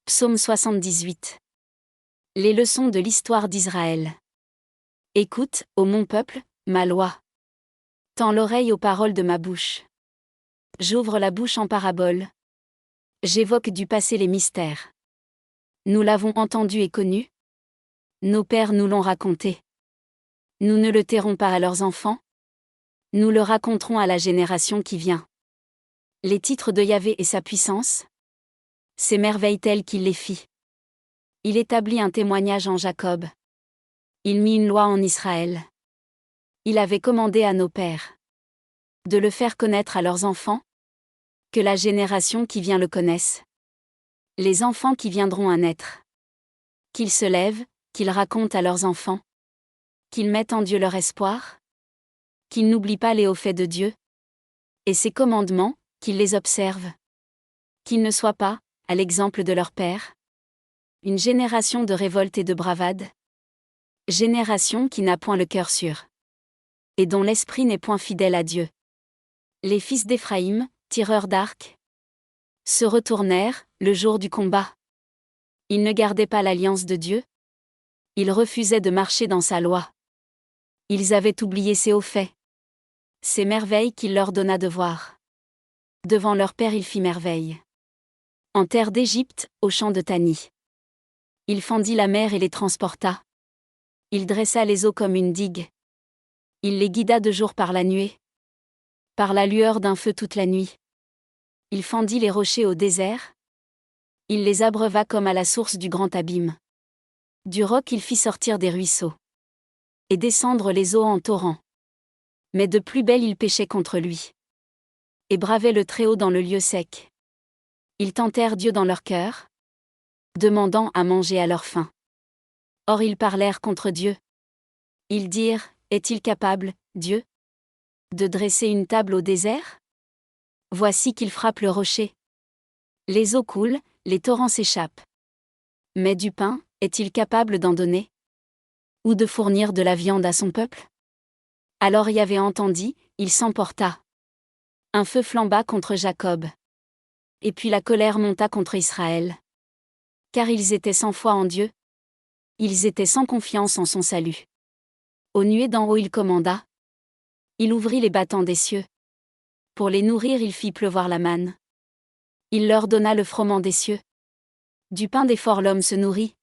Psaume 78. Les leçons de l'histoire d'Israël. Écoute, ô mon peuple, ma loi. Tends l'oreille aux paroles de ma bouche. J'ouvre la bouche en parabole. J'évoque du passé les mystères. Nous l'avons entendu et connu. Nos pères nous l'ont raconté. Nous ne le tairons pas à leurs enfants. Nous le raconterons à la génération qui vient. Les titres de Yahvé et sa puissance. Ces merveilles telles qu'il les fit. Il établit un témoignage en Jacob. Il mit une loi en Israël. Il avait commandé à nos pères de le faire connaître à leurs enfants, que la génération qui vient le connaisse. Les enfants qui viendront à naître. Qu'ils se lèvent, qu'ils racontent à leurs enfants. Qu'ils mettent en Dieu leur espoir. Qu'ils n'oublient pas les hauts faits de Dieu. Et ses commandements, qu'ils les observent. Qu'ils ne soient pas, à l'exemple de leur père, une génération de révolte et de bravade. Génération qui n'a point le cœur sûr. Et dont l'esprit n'est point fidèle à Dieu. Les fils d'Éphraïm, tireurs d'arc, se retournèrent, le jour du combat. Ils ne gardaient pas l'alliance de Dieu. Ils refusaient de marcher dans sa loi. Ils avaient oublié ses hauts faits. Ces merveilles qu'il leur donna de voir. Devant leur père il fit merveille. En terre d'Égypte, au champ de Tani. Il fendit la mer et les transporta. Il dressa les eaux comme une digue. Il les guida de jour par la nuée. Par la lueur d'un feu toute la nuit. Il fendit les rochers au désert. Il les abreuva comme à la source du grand abîme. Du roc il fit sortir des ruisseaux. Et descendre les eaux en torrent. Mais de plus belle ils péchaient contre lui. Et bravaient le Très-Haut dans le lieu sec. Ils tentèrent Dieu dans leur cœur, demandant à manger à leur faim. Or ils parlèrent contre Dieu. Ils dirent, est-il capable, Dieu, de dresser une table au désert? Voici qu'il frappe le rocher. Les eaux coulent, les torrents s'échappent. Mais du pain, est-il capable d'en donner? Ou de fournir de la viande à son peuple? Alors Yahvé entendit, il s'emporta. Un feu flamba contre Jacob. Et puis la colère monta contre Israël. Car ils étaient sans foi en Dieu. Ils étaient sans confiance en son salut. Aux nuées d'en haut il commanda. Il ouvrit les battants des cieux. Pour les nourrir il fit pleuvoir la manne. Il leur donna le froment des cieux. Du pain des forts l'homme se nourrit.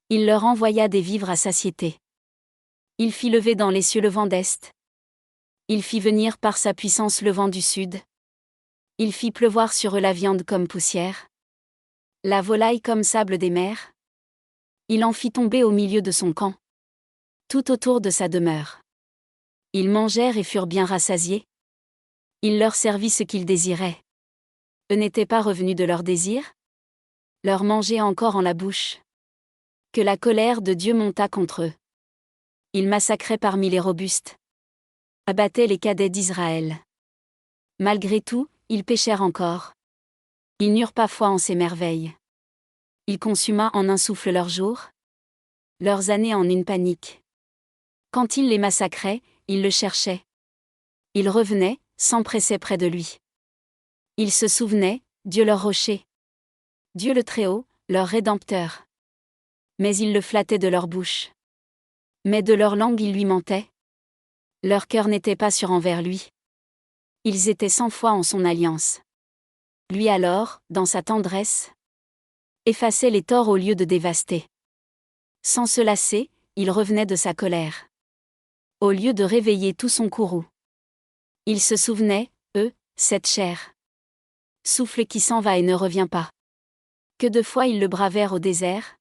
Il leur envoya des vivres à satiété. Il fit lever dans les cieux le vent d'est. Il fit venir par sa puissance le vent du sud. Il fit pleuvoir sur eux la viande comme poussière. La volaille comme sable des mers. Il en fit tomber au milieu de son camp. Tout autour de sa demeure. Ils mangèrent et furent bien rassasiés. Il leur servit ce qu'ils désiraient. Eux n'étaient pas revenus de leur désir. Leur mangeaient encore en la bouche. Que la colère de Dieu monta contre eux. Il massacrait parmi les robustes. Abattait les cadets d'Israël. Malgré tout, ils péchèrent encore. Ils n'eurent pas foi en ses merveilles. Il consuma en un souffle leurs jours. Leurs années en une panique. Quand il les massacrait, ils le cherchaient. Ils revenaient, s'empressaient près de lui. Ils se souvenaient, Dieu leur rocher. Dieu le Très-Haut, leur Rédempteur. Mais ils le flattaient de leur bouche. Mais de leur langue ils lui mentaient. Leur cœur n'était pas sûr envers lui. Ils étaient sans foi en son alliance. Lui alors, dans sa tendresse, effaçait les torts au lieu de dévaster. Sans se lasser, il revenait de sa colère. Au lieu de réveiller tout son courroux. Ils se souvenaient, eux, cette chair. Souffle qui s'en va et ne revient pas. Que de fois ils le bravèrent au désert.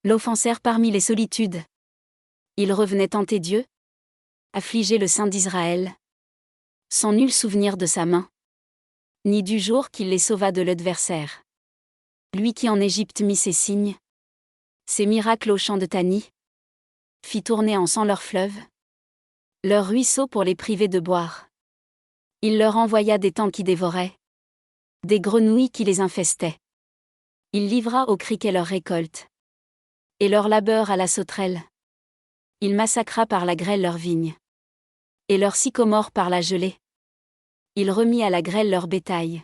L'offensèrent parmi les solitudes. Ils revenaient tenter Dieu. Affliger le Saint d'Israël. Sans nul souvenir de sa main. Ni du jour qu'il les sauva de l'adversaire. Lui qui en Égypte mit ses signes. Ses miracles au champ de Tani. Fit tourner en sang leurs fleuves. Leurs ruisseaux pour les priver de boire. Il leur envoya des temps qui dévoraient. Des grenouilles qui les infestaient. Il livra aux criquets leur récolte. Et leur labeur à la sauterelle. Il massacra par la grêle leurs vignes. Et leurs sycomores par la gelée. Il remit à la grêle leur bétail.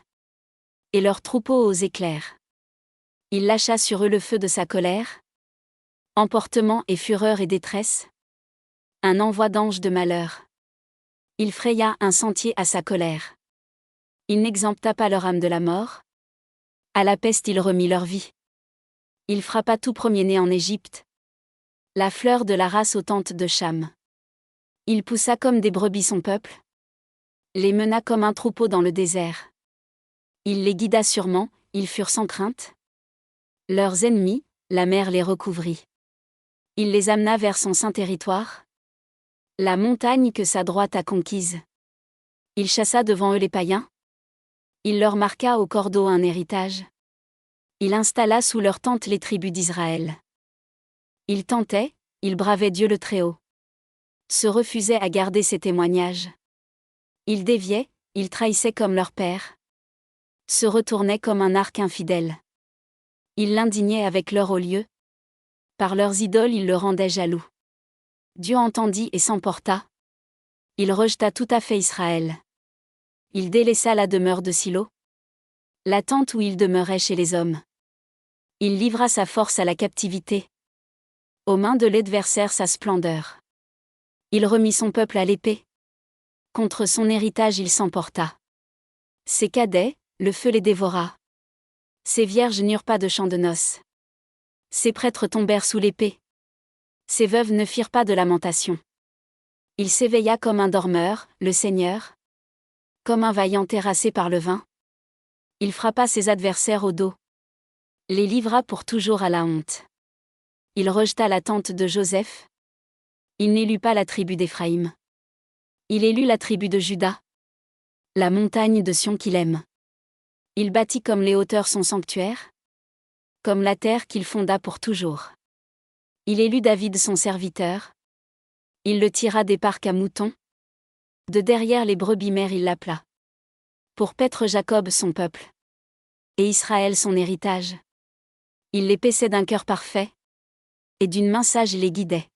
Et leurs troupeaux aux éclairs. Il lâcha sur eux le feu de sa colère. Emportement et fureur et détresse. Un envoi d'anges de malheur. Il fraya un sentier à sa colère. Il n'exempta pas leur âme de la mort. À la peste il remit leur vie. Il frappa tout premier-né en Égypte. La fleur de la race aux tentes de Cham. Il poussa comme des brebis son peuple. Les mena comme un troupeau dans le désert. Il les guida sûrement, ils furent sans crainte. Leurs ennemis, la mer les recouvrit. Il les amena vers son saint territoire. La montagne que sa droite a conquise. Il chassa devant eux les païens. Il leur marqua au cordeau un héritage. Il installa sous leur tente les tribus d'Israël. Ils tentaient, ils bravaient Dieu le Très-Haut. Se refusaient à garder ses témoignages. Ils déviaient, ils trahissaient comme leur père. Se retournaient comme un arc infidèle. Ils l'indignaient avec leur haut lieu. Par leurs idoles ils le rendaient jaloux. Dieu entendit et s'emporta. Il rejeta tout à fait Israël. Il délaissa la demeure de Silo. La tente où il demeurait chez les hommes. Il livra sa force à la captivité. Aux mains de l'adversaire sa splendeur. Il remit son peuple à l'épée. Contre son héritage il s'emporta. Ses cadets, le feu les dévora. Ses vierges n'eurent pas de chant de noces. Ses prêtres tombèrent sous l'épée. Ses veuves ne firent pas de lamentation. Il s'éveilla comme un dormeur, le Seigneur. Comme un vaillant terrassé par le vin. Il frappa ses adversaires au dos. Les livra pour toujours à la honte. Il rejeta la tente de Joseph. Il n'élut pas la tribu d'Éphraïm. Il élut la tribu de Juda. La montagne de Sion qu'il aime. Il bâtit comme les hauteurs son sanctuaire. Comme la terre qu'il fonda pour toujours. Il élut David son serviteur. Il le tira des parcs à moutons. De derrière les brebis mères il l'appela. Pour paître Jacob son peuple. Et Israël son héritage. Il les paissait d'un cœur parfait. Et d'une main sage il les guidait.